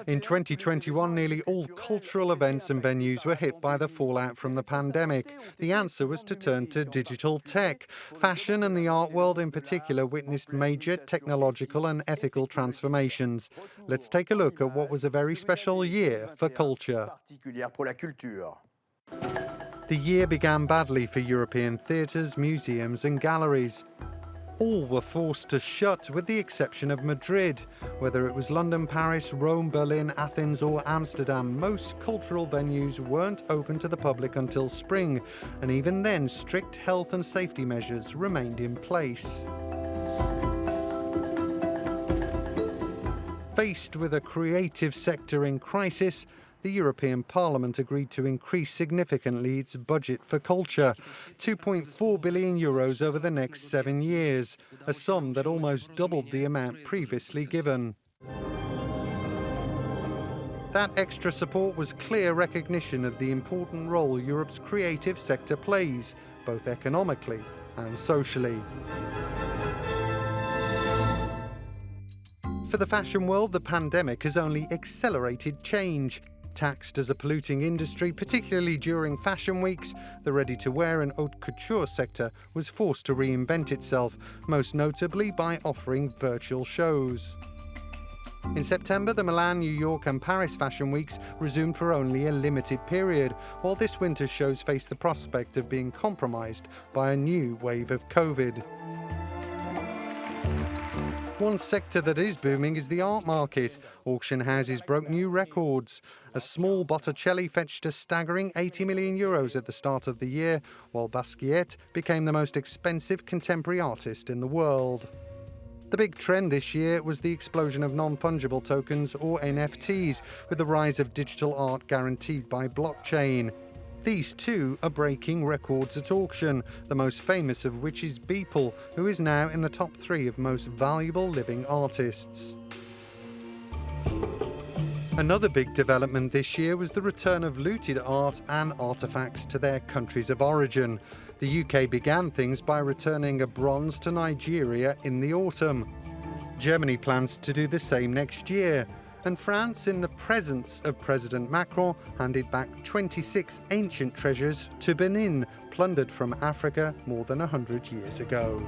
In 2021, nearly all cultural events and venues were hit by the fallout from the pandemic. The answer was to turn to digital tech. Fashion and the art world in particular witnessed major technological and ethical transformations. Let's take a look at what was a very special year for culture. The year began badly for European theatres, museums and galleries. All were forced to shut, with the exception of Madrid. Whether it was London, Paris, Rome, Berlin, Athens or Amsterdam, most cultural venues weren't open to the public until spring, and even then strict health and safety measures remained in place. Faced with a creative sector in crisis, the European Parliament agreed to increase significantly its budget for culture, €2.4 billion over the next 7 years, a sum that almost doubled the amount previously given. That extra support was clear recognition of the important role Europe's creative sector plays, both economically and socially. For the fashion world, the pandemic has only accelerated change. Taxed as a polluting industry, particularly during fashion weeks, the ready-to-wear and haute couture sector was forced to reinvent itself, most notably by offering virtual shows. In September, the Milan, New York and Paris fashion weeks resumed for only a limited period, while this winter's shows face the prospect of being compromised by a new wave of COVID. One sector that is booming is the art market. Auction houses broke new records. A small Botticelli fetched a staggering €80 million at the start of the year, while Basquiat became the most expensive contemporary artist in the world. The big trend this year was the explosion of non-fungible tokens, or NFTs, with the rise of digital art guaranteed by blockchain. These too are breaking records at auction, the most famous of which is Beeple, who is now in the top 3 of most valuable living artists. Another big development this year was the return of looted art and artefacts to their countries of origin. The UK began things by returning a bronze to Nigeria in the autumn. Germany plans to do the same next year. And France, in the presence of President Macron, handed back 26 ancient treasures to Benin, plundered from Africa more than 100 years ago.